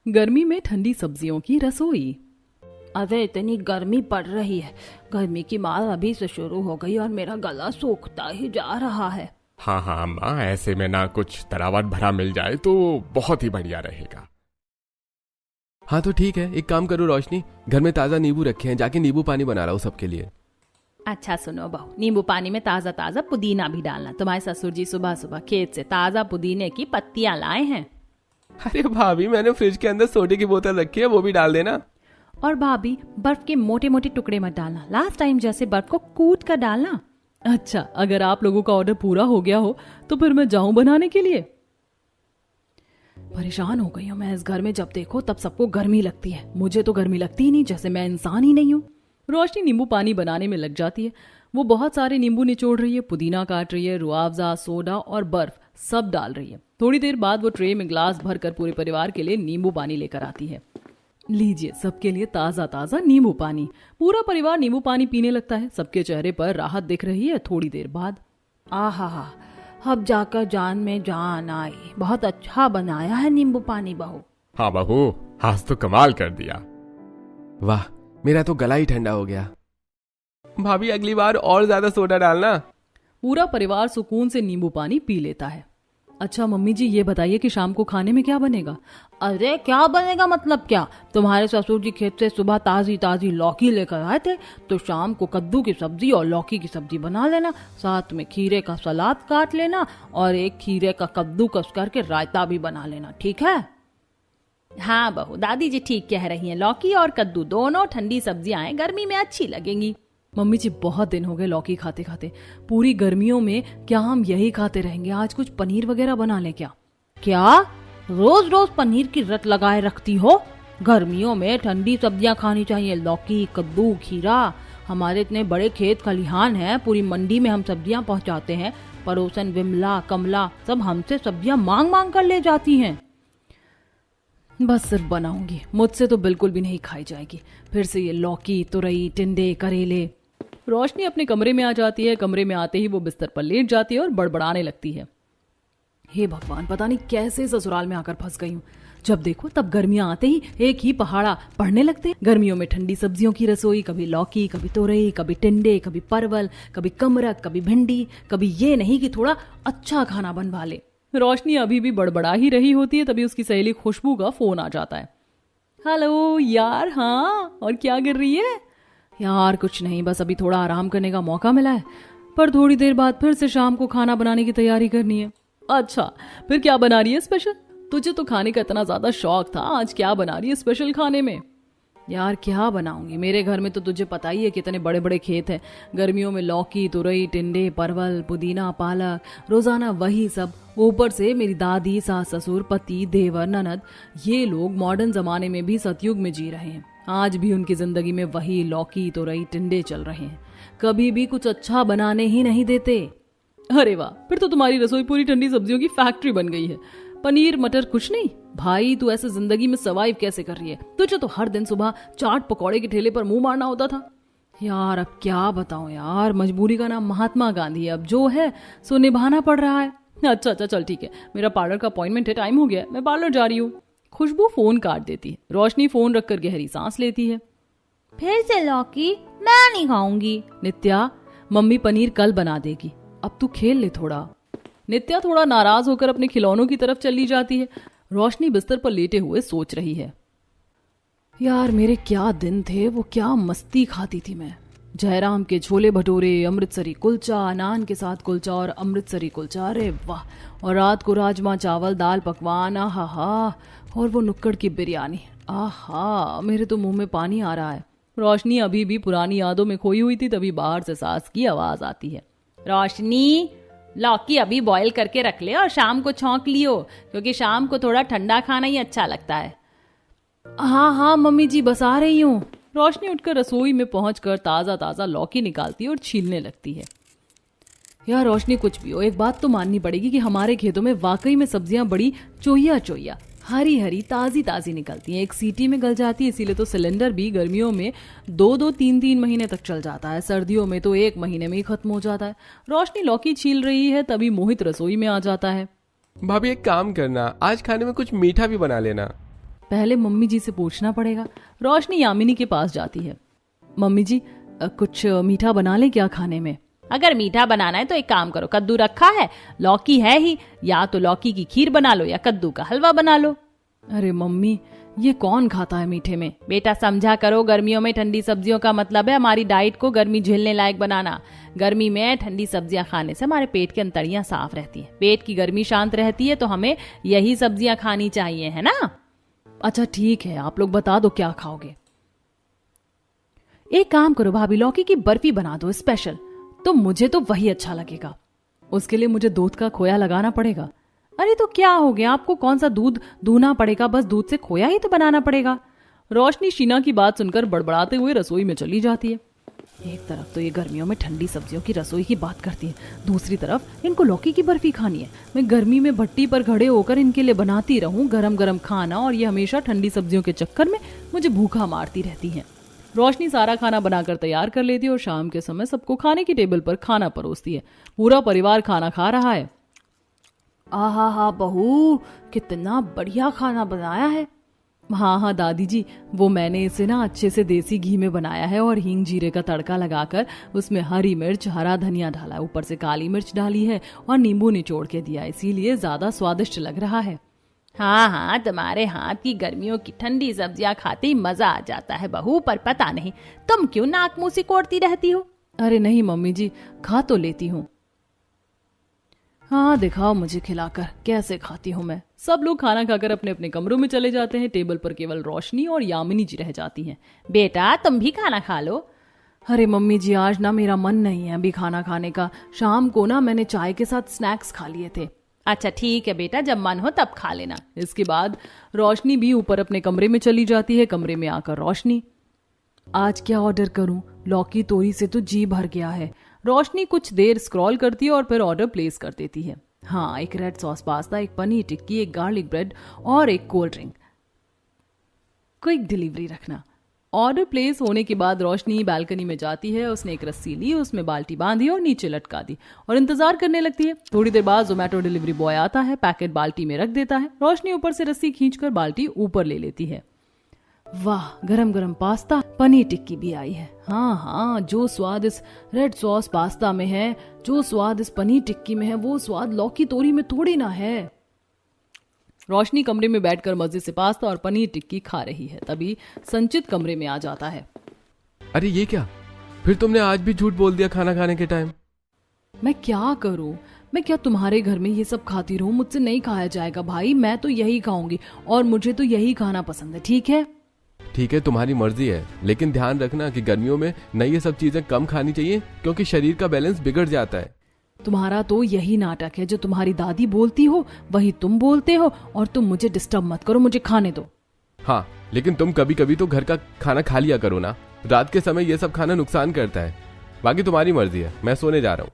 गर्मी में ठंडी सब्जियों की रसोई। अरे इतनी गर्मी पड़ रही है, गर्मी की मार अभी से शुरू हो गई और मेरा गला सूखता ही जा रहा है। हाँ हाँ अम्मा, ऐसे में ना कुछ तरावट भरा मिल जाए तो बहुत ही बढ़िया रहेगा। हाँ तो ठीक है, एक काम करो रोशनी, घर में ताज़ा नींबू रखे हैं, जाके नींबू पानी बना रहा हूँ सबके लिए। अच्छा सुनो बहू, नींबू पानी में ताज़ा ताज़ा पुदीना भी डालना। तुम्हारे ससुर जी सुबह सुबह खेत से ताज़ा पुदीने की पत्तियां लाए हैं। अरे भाभी, मैंने फ्रिज के अंदर सोडे की बोतल रखी है, वो भी डाल देना। और भाभी, बर्फ के मोटे मोटे टुकड़े मत डालना, लास्ट टाइम जैसे बर्फ को कूट कर डालना। अच्छा, अगर आप लोगों का ऑर्डर पूरा हो गया हो तो फिर मैं जाऊं बनाने के लिए। परेशान हो गई हूं मैं इस घर में, जब देखो तब सबको गर्मी लगती है, मुझे तो गर्मी लगती ही नहीं, जैसे मैं इंसान ही नहीं हूं। रोशनी नींबू पानी बनाने में लग जाती है। वो बहुत सारे नींबू निचोड़ रही है, पुदीना काट रही है, रुआवजा, सोडा और बर्फ सब डाल रही है। थोड़ी देर बाद वो ट्रे में ग्लास भरकर पूरे परिवार के लिए नींबू पानी लेकर आती है। लीजिए सबके लिए ताज़ा ताज़ा नींबू पानी। पूरा परिवार नींबू पानी पीने लगता है। सबके चेहरे पर राहत दिख रही है। थोड़ी देर बाद आहा, अब जाकर जान में जान आई। बहुत अच्छा बनाया है नींबू पानी बहू। हाँ बहू, आज तो कमाल कर दिया। वाह, मेरा तो गला ही ठंडा हो गया। भाभी अगली बार और ज्यादा सोडा डालना। पूरा परिवार सुकून से नींबू पानी पी लेता है। अच्छा मम्मी जी, ये बताइए कि शाम को खाने में क्या बनेगा? अरे क्या बनेगा मतलब क्या, तुम्हारे ससुर जी खेत से सुबह ताजी ताजी लौकी लेकर आए थे, तो शाम को कद्दू की सब्जी और लौकी की सब्जी बना लेना, साथ में खीरे का सलाद काट लेना और एक खीरे का कद्दूकस करके रायता भी बना लेना, ठीक है? हाँ बहू, दादी जी ठीक कह रही हैं, लौकी और कद्दू दोनों ठंडी सब्जियां हैं, गर्मी में अच्छी लगेंगी। मम्मी जी बहुत दिन हो गए लौकी खाते खाते, पूरी गर्मियों में क्या हम यही खाते रहेंगे? आज कुछ पनीर वगैरह बना ले क्या? क्या रोज रोज पनीर की रट लगाए रखती हो? गर्मियों में ठंडी सब्जियां खानी चाहिए, लौकी, कद्दू, खीरा। हमारे इतने बड़े खेत खलिहान हैं, पूरी मंडी में हम सब्जियां पहुंचाते हैं। पड़ोसन विमला, कमला सब हमसे सब्जियां मांग मांग कर ले जाती हैं। बस सिर्फ बनाऊंगी, मुझसे तो बिल्कुल भी नहीं खाई जाएगी। फिर से ये लौकी, तुरई, टिंडे, करेले। रोशनी अपने कमरे में आ जाती है। कमरे में आते ही वो बिस्तर पर लेट जाती है और बड़बड़ाने लगती है। हे भगवान, पता नहीं कैसे ससुराल में आकर फंस गई हूँ। जब देखो तब गर्मियां आते ही एक ही पहाड़ा पड़ने लगते हैं। गर्मियों में ठंडी सब्जियों की रसोई, कभी लौकी, कभी तुरई, कभी टिंडे, कभी परवल, कभी कमरक, कभी भिंडी। कभी ये नहीं कि थोड़ा अच्छा खाना बनवा ले। रोशनी अभी भी बड़बड़ा ही रही होती है, तभी उसकी सहेली खुशबू का फोन आ जाता है। हेलो यार, हाँ और क्या कर रही है? यार कुछ नहीं, बस अभी थोड़ा आराम करने का मौका मिला है, पर थोड़ी देर बाद फिर से शाम को खाना बनाने की तैयारी करनी है। अच्छा, फिर क्या बना रही है स्पेशल? तुझे तो खाने का इतना ज्यादा शौक था, आज क्या बना रही है स्पेशल खाने में? यार क्या बनाऊंगी, मेरे घर में तो तुझे पता ही है कितने बड़े बड़े खेत हैं। गर्मियों में लौकी, तुरई, टिंडे, परवल, पुदीना, पालक, रोजाना वही सब। ऊपर से मेरी दादी, सास ससुर, पति, देवर, ननद, ये लोग मॉडर्न जमाने में भी सतयुग में जी रहे हैं। आज भी उनकी जिंदगी में वही लौकी, तुरई, टिंडे चल रहे हैं। कभी भी कुछ अच्छा बनाने ही नहीं देते। अरे वाह, फिर तो तुम्हारी रसोई पूरी ठंडी सब्जियों की फैक्ट्री बन गई है। पनीर मटर कुछ नहीं? भाई तू ऐसे जिंदगी में सर्वाइव कैसे कर रही है? तुझे तो हर दिन सुबह चाट पकौड़े के ठेले पर मुंह मारना होता था। यार अब क्या बताऊं यार, मजबूरी का नाम महात्मा गांधी है, अब जो है सो निभाना पड़ रहा है। अच्छा अच्छा चल ठीक है, मेरा पार्लर का अपॉइंटमेंट है, टाइम हो गया, मैं पार्लर जा रही हूँ। खुशबू फोन काट देती है। रोशनी फोन रखकर गहरी सांस लेती है। फिर से लौकी? मैं नहीं खाऊंगी। नित्या, मम्मी पनीर कल बना देगी, अब तू खेल ले थोड़ा। नित्या थोड़ा नाराज होकर अपने खिलौनों की तरफ चली जाती है। रोशनी बिस्तर पर लेटे हुए सोच रही है, यार मेरे क्या दिन थे, वो क्या मस्ती खाती थी मैं। जयराम के छोले भटूरे, अमृतसरी कुलचा, नान के साथ कुलचा और अमृतसरी कुलचा, अरे वाह। और रात को राजमा चावल, दाल पकवान, आहा हा। और वो नुक्कड़ की बिरयानी, आहा, मेरे तो मुंह में पानी आ रहा है। रोशनी अभी भी पुरानी यादों में खोई हुई थी, तभी बाहर से सास की आवाज आती है। रोशनी, लौकी अभी बॉईल करके रख ले और शाम को छौंक लियो, क्योंकि शाम को थोड़ा ठंडा खाना ही अच्छा लगता है। हाँ हाँ मम्मी जी, बस आ रही हूँ। रोशनी उठकर रसोई में पहुंचकर ताज़ा ताज़ा लौकी निकालती है और छीलने लगती है। यार रोशनी, कुछ भी हो, एक बात तो माननी पड़ेगी कि हमारे खेतों में वाकई में सब्जियां बड़ी चोइया चोइया, हरी हरी, ताज़ी ताज़ी निकलती हैं। एक सीटी में गल जाती है, इसीलिए तो सिलेंडर भी गर्मियों में 2-2, 3-3 महीने तक चल जाता है, सर्दियों में तो 1 महीने में ही खत्म हो जाता है। रोशनी लौकी छील रही है, तभी मोहित रसोई में आ जाता है। भाभी एक काम करना, आज खाने में कुछ मीठा भी बना लेना। पहले मम्मी जी से पूछना पड़ेगा। रोशनी यामिनी के पास जाती है। मम्मी जी कुछ मीठा बना ले क्या खाने में? अगर मीठा बनाना है तो एक काम करो, कद्दू रखा है, लौकी है ही, या तो लौकी की खीर बना लो या कद्दू का हलवा बना लो। अरे मम्मी, ये कौन खाता है मीठे में? बेटा समझा करो, गर्मियों में ठंडी सब्जियों का मतलब है हमारी डाइट को गर्मी झेलने लायक बनाना। गर्मी में ठंडी सब्जियां खाने से हमारे पेट की अंतड़ियां साफ रहती हैं, पेट की गर्मी शांत रहती है, तो हमें यही सब्जियां खानी चाहिए, है ना? अच्छा ठीक है, आप लोग बता दो क्या खाओगे। एक काम करो भाभी, लौकी की बर्फी बना दो स्पेशल। तो मुझे तो वही अच्छा लगेगा। उसके लिए मुझे दूध का खोया लगाना पड़ेगा। अरे तो क्या हो गया, आपको कौन सा दूध दूना पड़ेगा, बस दूध से खोया ही तो बनाना पड़ेगा। रोशनी शीना की बात सुनकर बड़बड़ाते हुए रसोई में चली जाती है। एक तरफ तो ये गर्मियों में ठंडी सब्जियों की रसोई की बात करती है, दूसरी तरफ इनको लौकी की बर्फी खानी है। मैं गर्मी में भट्टी पर खड़े होकर इनके लिए बनाती रहूं गरम गरम खाना, और ये हमेशा ठंडी सब्जियों के चक्कर में मुझे भूखा मारती रहती हैं। रोशनी सारा खाना बनाकर तैयार कर लेती है और शाम के समय सबको खाने की टेबल पर खाना परोसती है। पूरा परिवार खाना खा रहा है। आहा हा बहू, कितना बढ़िया खाना बनाया है। हाँ दादी जी, वो मैंने इसे ना अच्छे से देसी घी में बनाया है और हींग जीरे का तड़का लगाकर उसमें हरी मिर्च हरा धनिया डाला है, ऊपर से काली मिर्च डाली है और नींबू निचोड़ के दिया, इसीलिए ज्यादा स्वादिष्ट लग रहा है। हाँ, तुम्हारे हाथ की गर्मियों की ठंडी सब्जियां खाते ही मजा आ जाता है बहू, पर पता नहीं तुम क्यों नाक मुंह सिकोड़ती रहती हो। अरे नहीं मम्मी जी, खा तो लेती हूँ। हाँ दिखाओ मुझे खिलाकर कैसे खाती हूँ मैं। सब लोग खाना खाकर अपने अपने कमरों में चले जाते हैं। टेबल पर केवल रोशनी और यामिनी जी रह जाती हैं। बेटा तुम भी खाना खा लो। अरे मम्मी जी, आज ना मेरा मन नहीं है अभी खाना खाने का। शाम को ना मैंने चाय के साथ स्नैक्स खा लिए थे। अच्छा ठीक है बेटा, जब मन हो तब खा लेना। इसके बाद रोशनी भी ऊपर अपने कमरे में चली जाती है। कमरे में आकर रोशनी, आज क्या ऑर्डर करूं? लौकी तोरी से तो जी भर गया है। रोशनी कुछ देर स्क्रॉल करती है और फिर ऑर्डर प्लेस कर देती है। हाँ, एक रेड सॉस पास्ता, एक पनीर टिक्की, एक गार्लिक ब्रेड और एक कोल्ड ड्रिंक। क्विक डिलीवरी रखना। ऑर्डर प्लेस होने के बाद रोशनी बालकनी में जाती है। उसने एक रस्सी ली, उसमें बाल्टी बांधी और नीचे लटका दी और इंतजार करने लगती है। थोड़ी देर बाद जोमेटो डिलीवरी बॉय आता है, पैकेट बाल्टी में रख देता है। रोशनी ऊपर से रस्सी खींचकर बाल्टी ऊपर ले लेती है। वाह, गरम गरम पास्ता, पनीर टिक्की भी आई है। हाँ, जो स्वाद इस रेड सॉस पास्ता में है, जो स्वाद इस पनीर टिक्की में है, वो स्वाद लौकी तोरी में थोड़ी ना है। रोशनी कमरे में बैठकर मजे से पास्ता और पनीर टिक्की खा रही है। तभी संचित कमरे में आ जाता है। अरे ये क्या, फिर तुमने आज भी झूठ बोल दिया खाना खाने के टाइम। मैं क्या करूं? मैं क्या तुम्हारे घर में ये सब खाती रहूं? मुझसे नहीं खाया जाएगा भाई, मैं तो यही खाऊंगी और मुझे तो यही खाना पसंद है। ठीक है ठीक है, तुम्हारी मर्जी है, लेकिन ध्यान रखना कि गर्मियों में न ये सब चीजें कम खानी चाहिए, क्योंकि शरीर का बैलेंस बिगड़ जाता है। तुम्हारा तो यही नाटक है, जो तुम्हारी दादी बोलती हो वही तुम बोलते हो, और तुम मुझे डिस्टर्ब मत करो, मुझे खाने दो। हाँ, लेकिन तुम कभी कभी तो घर का खाना खा लिया करो ना। रात के समय ये सब खाना नुकसान करता है। बाकी तुम्हारी मर्जी है, मैं सोने जा रहा हूँ।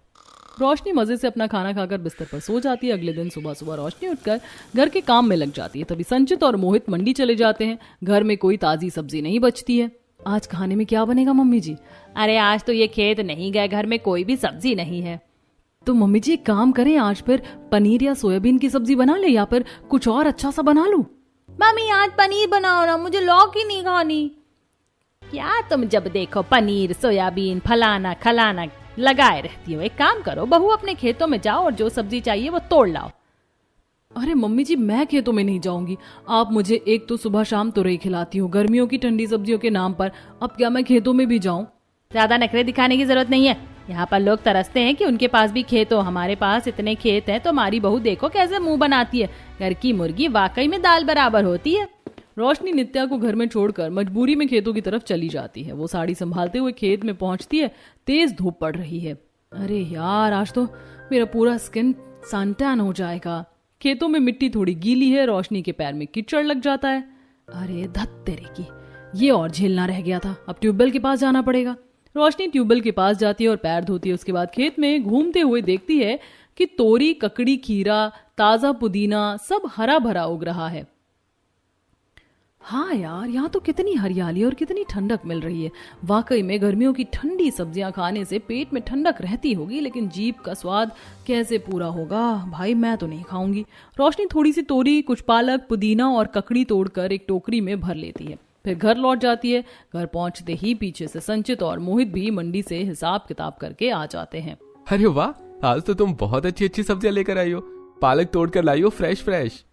रोशनी मजे से अपना खाना खाकर बिस्तर पर सो जाती है। अगले दिन सुबह सुबह रोशनी उठकर घर के काम में लग जाती है। तभी संचित और मोहित मंडी चले जाते हैं। घर में कोई ताजी सब्जी नहीं बचती है। आज खाने में क्या बनेगा मम्मी जी? अरे आज तो ये खेत नहीं गए, घर में कोई भी सब्जी नहीं है। तो मम्मी जी एक काम करें, आज फिर पनीर या सोयाबीन की सब्जी बना ले, या फिर कुछ और अच्छा सा बना लूं। मम्मी आज पनीर बनाओ ना, मुझे लौकी नहीं खानी। क्या तुम जब देखो पनीर सोयाबीन फलाना खलाना लगाए रहती हो। एक काम करो बहू, अपने खेतों में जाओ और जो सब्जी चाहिए वो तोड़ लाओ। अरे मम्मी जी, मैं खेतों में नहीं जाऊंगी। आप मुझे एक तो सुबह शाम तुरई खिलाती हो गर्मियों की ठंडी सब्जियों के नाम पर, अब क्या मैं खेतों में भी जाऊं? ज्यादा नखरे दिखाने की जरूरत नहीं है। यहाँ पर लोग तरसते हैं कि उनके पास भी खेत हो, हमारे पास इतने खेत हैं तो हमारी बहू देखो कैसे मुंह बनाती है। घर की मुर्गी वाकई में दाल बराबर होती है। रोशनी नित्या को घर में छोड़कर मजबूरी में खेतों की तरफ चली जाती है। वो साड़ी संभालते हुए खेत में पहुंचती है। तेज धूप पड़ रही है। अरे यार, आज तो मेरा पूरा स्किन सनटैन हो जाएगा। खेतों में मिट्टी थोड़ी गीली है। रोशनी के पैर में कीचड़ लग जाता है। अरे धत तेरे की, ये और झेलना रह गया था। अब ट्यूबवेल के पास जाना पड़ेगा। रोशनी ट्यूबवेल के पास जाती है और पैर धोती है। उसके बाद खेत में घूमते हुए देखती है कि तोरी, ककड़ी, खीरा, ताजा पुदीना सब हरा भरा उग रहा है। हाँ यार, यहाँ तो कितनी हरियाली और कितनी ठंडक मिल रही है। वाकई में गर्मियों की ठंडी सब्जियां खाने से पेट में ठंडक रहती होगी, लेकिन जीभ का स्वाद कैसे पूरा होगा भाई, मैं तो नहीं खाऊंगी। रोशनी थोड़ी सी तोरी, कुछ पालक, पुदीना और ककड़ी तोड़कर एक टोकरी में भर लेती है। फिर घर लौट जाती है। घर पहुंचते ही पीछे से संचित और मोहित भी मंडी से हिसाब किताब करके आ जाते हैं। अरे वाह, आज तो तुम बहुत अच्छी अच्छी सब्जियां लेकर आई हो। पालक तोड़ कर लाई हो, फ्रेश फ्रेश।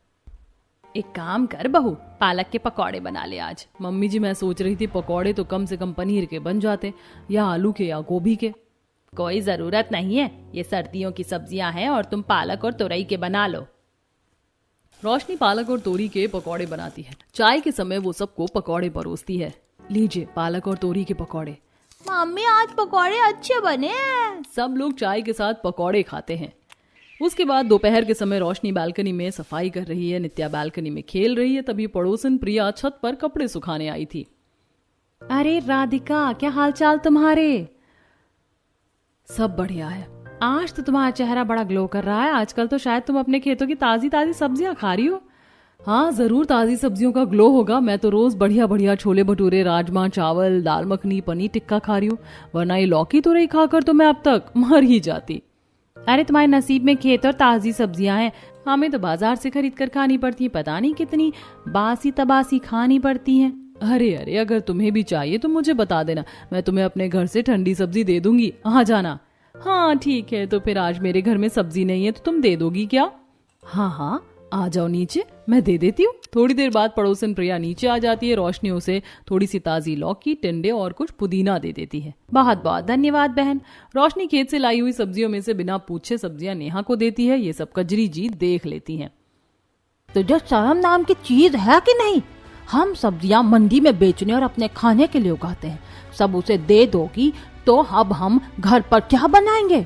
एक काम कर बहू, पालक के पकौड़े बना ले आज। मम्मी जी, मैं सोच रही थी पकौड़े तो कम से कम पनीर के बन जाते, या आलू के या गोभी के। कोई जरूरत नहीं है, ये सर्दियों की सब्जियां हैं और तुम पालक और तुरई के बना लो। रोशनी पालक और तोरी के पकौड़े बनाती है। चाय के समय वो सबको पकौड़े परोसती है। लीजिए पालक और तोरी के पकौड़े। मम्मी आज पकौड़े अच्छे बने हैं। सब लोग चाय के साथ पकौड़े खाते हैं। उसके बाद दोपहर के समय रोशनी बालकनी में सफाई कर रही है। नित्या बालकनी में खेल रही है। तभी पड़ोसन प्रिया छत पर कपड़े सुखाने आई थी। अरे राधिका, क्या हालचाल तुम्हारे? सब बढ़िया है। आज तो तुम्हारा चेहरा बड़ा ग्लो कर रहा है। आजकल तो शायद तुम अपने खेतों की ताजी ताजी सब्जियां खा रही हो। हाँ जरूर, ताजी सब्जियों का ग्लो होगा। मैं तो रोज बढ़िया बढ़िया छोले भटूरे, राजमा चावल, दाल मखनी, पनीर टिक्का खा रही हूँ, वरना ये लौकी तुरई खाकर तो मैं अब तक मर ही जाती। अरे तुम्हारे नसीब में खेत और ताजी सब्जियां हैं, हमें तो बाजार से खरीद कर खानी पड़ती है। पता नहीं कितनी बासी तबासी खानी पड़ती हैं। अरे अरे, अगर तुम्हें भी चाहिए तो मुझे बता देना, मैं तुम्हें अपने घर से ठंडी सब्जी दे दूंगी, आ जाना। हाँ ठीक है, तो फिर आज मेरे घर में सब्जी नहीं है तो तुम दे दोगी क्या? हाँ हाँ, आ जाओ नीचे, मैं दे देती हूँ। थोड़ी देर बाद पड़ोसन प्रिया नीचे आ जाती है। रोशनी उसे थोड़ी सी ताजी लौकी, टिंडे और कुछ पुदीना दे देती है। बहुत बहुत धन्यवाद बहन। रोशनी खेत से लाई हुई सब्जियों में से बिना पूछे सब्जियां नेहा को देती है। ये सब कजरी जी देख लेती हैं। तो जो शर्म नाम की चीज है कि नहीं? हम सब्जियां मंडी में बेचने और अपने खाने के लिए उगाते हैं, सब उसे दे दोगी तो अब हम घर पर क्या बनाएंगे?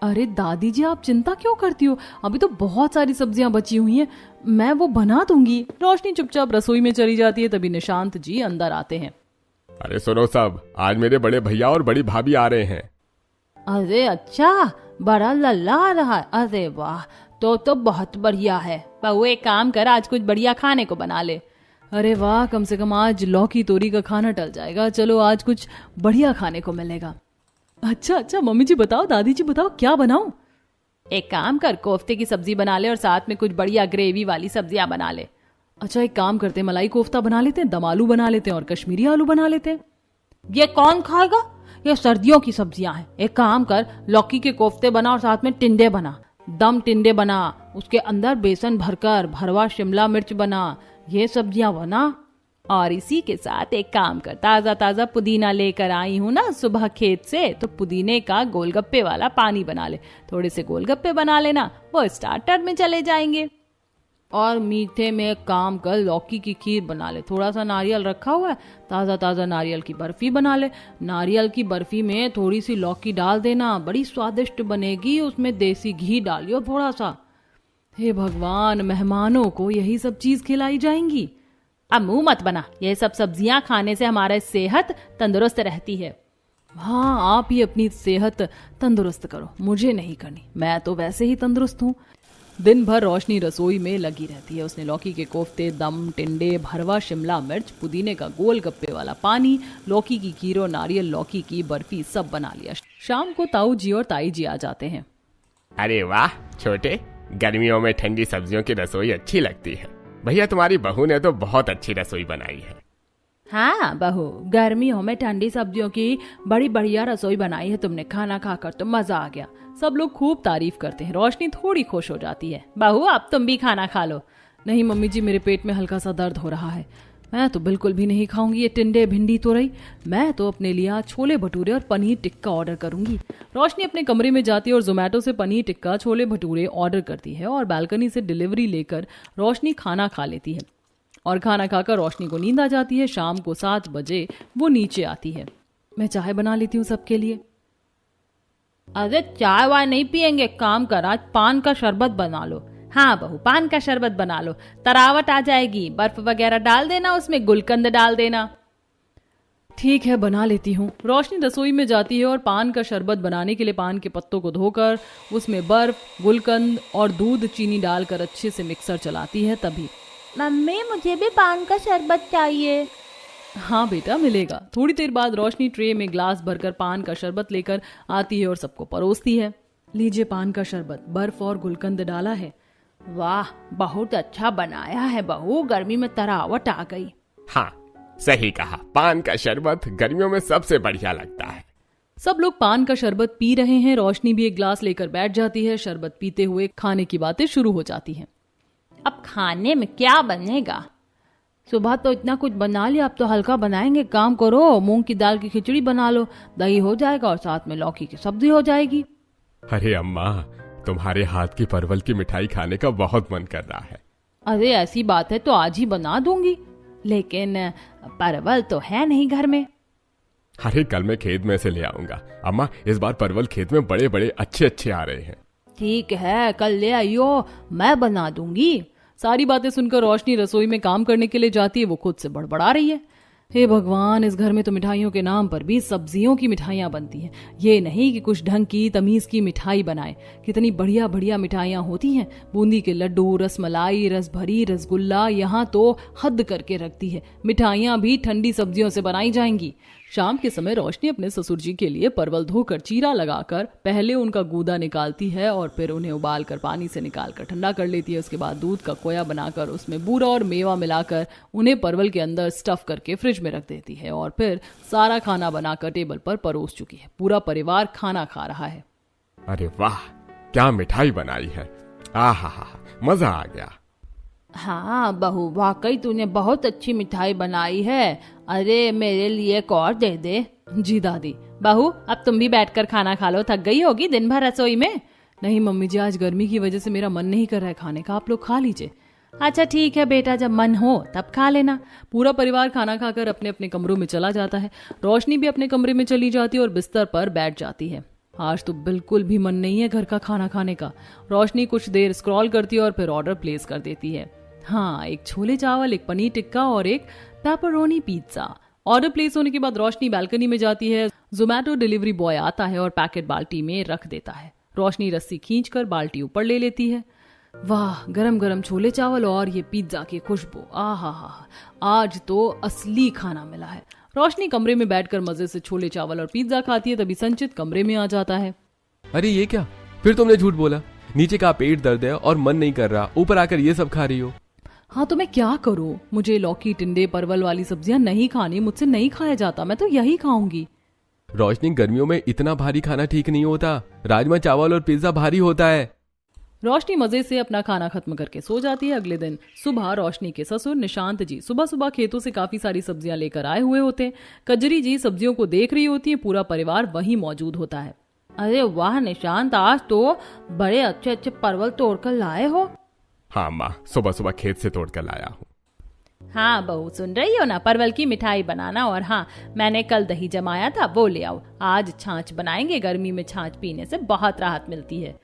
अरे दादी जी, आप चिंता क्यों करती हो? अभी तो बहुत सारी सब्जियां बची हुई हैं, मैं वो बना दूंगी। रोशनी चुपचाप रसोई में चली जाती है। तभी निशांत जी अंदर आते हैं। अरे सुनो सब, आज मेरे बड़े भैया और बड़ी भाभी आ रहे हैं। अरे अच्छा, बड़ा लल्ला आ रहा है। अरे वाह, तो बहुत बढ़िया है। बहू एक काम कर, आज कुछ बढ़िया खाने को बना ले। अरे वाह, कम से कम आज लौकी तोरी का खाना टल जाएगा। चलो आज कुछ बढ़िया खाने को मिलेगा। अच्छा अच्छा, मम्मी जी बताओ, दादी जी बताओ, क्या बनाऊं? एक काम कर, कोफ्ते की सब्जी बना ले और साथ में कुछ बढ़िया ग्रेवी वाली सब्जियां बना ले। अच्छा एक काम करते हैं, मलाई कोफ्ता बना लेते हैं, दम आलू बना लेते हैं और कश्मीरी आलू बना लेते हैं। ये कौन खाएगा? ये सर्दियों की सब्जियां हैं। एक काम कर, लौकी के कोफ्ते बना और साथ में टिंडे बना, दम टिंडे बना, उसके अंदर बेसन भरकर भरवा शिमला मिर्च बना, ये सब्जियां बना। और इसी के साथ एक काम कर, ताजा ताजा पुदीना लेकर आई हूँ ना सुबह खेत से, तो पुदीने का गोलगप्पे वाला पानी बना ले। थोड़े से गोलगप्पे बना लेना, वो स्टार्टर में चले जाएंगे। और मीठे में एक काम कर, लौकी की खीर बना ले। थोड़ा सा नारियल रखा हुआ है, ताजा ताजा नारियल की बर्फी बना ले। नारियल की बर्फी में थोड़ी सी लौकी डाल देना, बड़ी स्वादिष्ट बनेगी। उसमें देसी घी डालियो थोड़ा सा। हे भगवान, मेहमानों को यही सब चीज खिलाई जाएंगी। अब मुंह मत बना, ये सब सब्जियां खाने से हमारी सेहत तंदुरुस्त रहती है। हाँ, आप ही अपनी सेहत तंदुरुस्त करो, मुझे नहीं करनी, मैं तो वैसे ही तंदुरुस्त हूँ। दिन भर रोशनी रसोई में लगी रहती है। उसने लौकी के कोफ्ते, दम टिंडे, भरवा शिमला मिर्च, पुदीने का गोलगप्पे वाला पानी, लौकी की खीर और नारियल लौकी की बर्फी सब बना लिया। शाम को ताऊ जी और ताई जी आ जाते हैं। अरे वाह छोटे, गर्मियों में ठंडी सब्जियों की रसोई अच्छी लगती है। भैया तुम्हारी बहू ने तो बहुत अच्छी रसोई बनाई है। हाँ बहू, गर्मियों में ठंडी सब्जियों की बड़ी बढ़िया रसोई बनाई है तुमने। खाना खाकर तो मजा आ गया। सब लोग खूब तारीफ करते हैं। रोशनी थोड़ी खुश हो जाती है। बहू अब तुम भी खाना खा लो। नहीं मम्मी जी, मेरे पेट में हल्का सा दर्द हो रहा है, मैं तो बिल्कुल भी नहीं खाऊंगी ये टिंडे भिंडी तोरई। मैं तो अपने लिए आज छोले भटूरे और पनीर टिक्का ऑर्डर करूंगी। रोशनी अपने कमरे में जाती है और जोमेटो से पनीर टिक्का, छोले भटूरे ऑर्डर करती है और बालकनी से डिलीवरी लेकर रोशनी खाना खा लेती है। और खाना खाकर रोशनी को नींद आ जाती है। शाम को 7 बजे वो नीचे आती है। मैं चाय बना लेती हूँ सबके लिए। अरे चाय वाय नहीं पियेंगे, काम कर आज पान का शरबत बना लो। हाँ बहू, पान का शरबत बना लो, तरावट आ जाएगी। बर्फ वगैरह डाल देना, उसमें गुलकंद डाल देना। ठीक है, बना लेती हूँ। रोशनी रसोई में जाती है और पान का शरबत बनाने के लिए पान के पत्तों को धोकर उसमें बर्फ, गुलकंद और दूध, चीनी डालकर अच्छे से मिक्सर चलाती है। तभी मम्मी मुझे भी पान का शरबत चाहिए। हाँ बेटा मिलेगा। थोड़ी देर बाद रोशनी ट्रे में ग्लास भरकर पान का शरबत लेकर आती है और सबको परोसती है। लीजिए पान का शरबत, बर्फ और गुलकंद डाला है। वाह बहुत अच्छा बनाया है बहू, गर्मी में तरावट आ गई। हाँ सही कहा, पान का शरबत गर्मियों में सबसे बढ़िया लगता है। सब लोग पान का शरबत पी रहे हैं। रोशनी भी एक ग्लास लेकर बैठ जाती है। शरबत पीते हुए खाने की बातें शुरू हो जाती हैं। अब खाने में क्या बनेगा? सुबह तो इतना कुछ बना लिया, अब तो हल्का बनाएंगे। काम करो, मूंग की दाल की खिचड़ी बना लो, दही हो जाएगा और साथ में लौकी की सब्जी हो जाएगी। अरे अम्मा, तुम्हारे हाथ की परवल की मिठाई खाने का बहुत मन कर रहा है। अरे ऐसी बात है तो आज ही बना दूंगी, लेकिन परवल तो है नहीं घर में। अरे कल मैं खेत में से ले आऊंगा। अम्मा इस बार परवल खेत में बड़े बड़े अच्छे अच्छे आ रहे हैं। ठीक है कल ले आइयो, मैं बना दूंगी। सारी बातें सुनकर रोशनी रसोई में काम करने के लिए जाती है। वो खुद से बड़बड़ा रही है, हे भगवान, इस घर में तो मिठाइयों के नाम पर भी सब्जियों की मिठाइयाँ बनती हैं। ये नहीं कि कुछ ढंग की तमीज की मिठाई बनाए। कितनी बढ़िया बढ़िया मिठाइयाँ होती हैं, बूंदी के लड्डू, रसमलाई, रसभरी, रसगुल्ला, यहाँ तो हद करके रखती है। मिठाइयाँ भी ठंडी सब्जियों से बनाई जाएंगी। शाम के समय रोशनी अपने ससुर जी के लिए परवल धोकर चीरा लगाकर पहले उनका गूदा निकालती है और फिर उन्हें उबालकर पानी से निकालकर ठंडा कर लेती है। उसके बाद दूध का खोया बनाकर उसमें बूरा और मेवा मिलाकर उन्हें परवल के अंदर स्टफ करके फ्रिज में रख देती है और फिर सारा खाना बनाकर टेबल पर परोस चुकी है। पूरा परिवार खाना खा रहा है। अरे वाह, क्या मिठाई बनाई है। आहा, मजा आ गया। हाँ बहू, वाकई तूने बहुत अच्छी मिठाई बनाई है। अरे मेरे लिए एक और दे दे। जी दादी। बहू अब तुम भी बैठकर खाना खा लो, थक गई होगी दिन भर रसोई में। नहीं मम्मी जी, आज गर्मी की वजह से मेरा मन नहीं कर रहा है खाने का, आप लोग खा लीजिए। अच्छा ठीक है बेटा, जब मन हो तब खा लेना। पूरा परिवार खाना खाकर अपने अपने कमरों में चला जाता है। रोशनी भी अपने कमरे में चली जाती है और बिस्तर पर बैठ जाती है। आज तो बिल्कुल भी मन नहीं है घर का खाना खाने का। रोशनी कुछ देर स्क्रॉल करती है और फिर ऑर्डर प्लेस कर देती है। हाँ, एक छोले चावल, एक पनीर टिक्का और एक पेपरोनी पिज्जा। ऑर्डर प्लेस होने के बाद रोशनी बालकनी में जाती है। जोमेटो डिलीवरी बॉय आता है और पैकेट बाल्टी में रख देता है। रोशनी रस्सी खींचकर बाल्टी ऊपर ले लेती है। वाह, गरम गरम छोले चावल और ये पिज्जा की खुशबू, आहा हा, आज तो असली खाना मिला है। रोशनी कमरे में बैठकर मजे से छोले चावल और पिज्जा खाती है। तभी संचित कमरे में आ जाता है। अरे ये क्या, फिर तुमने झूठ बोला। नीचे का पेट दर्द है और मन नहीं कर रहा, ऊपर आकर ये सब खा रही हो। हाँ तो मैं क्या करूं, मुझे लौकी, टिंडे, परवल वाली सब्जियां नहीं खानी, मुझसे नहीं खाया जाता, मैं तो यही खाऊंगी। रोशनी, गर्मियों में इतना भारी खाना ठीक नहीं होता। राजमा चावल और पिज्जा भारी होता है। रोशनी मजे से अपना खाना खत्म करके सो जाती है। अगले दिन सुबह रोशनी के ससुर निशांत जी सुबह सुबह खेतों से काफी सारी सब्जियां लेकर आए हुए होते हैं। कजरी जी सब्जियों को देख रही होती है। पूरा परिवार वहीं मौजूद होता है। अरे वाह निशांत, आज तो बड़े अच्छे अच्छे परवल तोड़कर लाए हो। हाँ माँ, सुबह सुबह खेत से तोड़कर लाया हूँ। हाँ बहू, सुन रही हो ना, परवल की मिठाई बनाना। और हाँ, मैंने कल दही जमाया था, वो ले आओ। आज छाछ बनाएंगे, गर्मी में छाछ पीने से बहुत राहत मिलती है।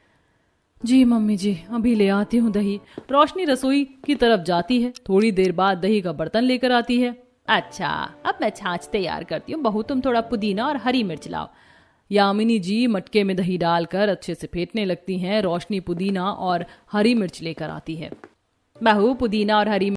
जी मम्मी जी, अभी ले आती हूँ दही। रोशनी रसोई की तरफ जाती है। थोड़ी देर बाद दही का बर्तन लेकर आती है। अच्छा, अब मैं छाछ तैयार करती हूँ। बहू तुम थोड़ा पुदीना और हरी मिर्च लाओ। यामिनी जी मटके में दही डालकर अच्छे से फेंटने लगती हैं। रोशनी पुदीना और हरी मिर्च लेकर आती है। बहू पुदीना और हरी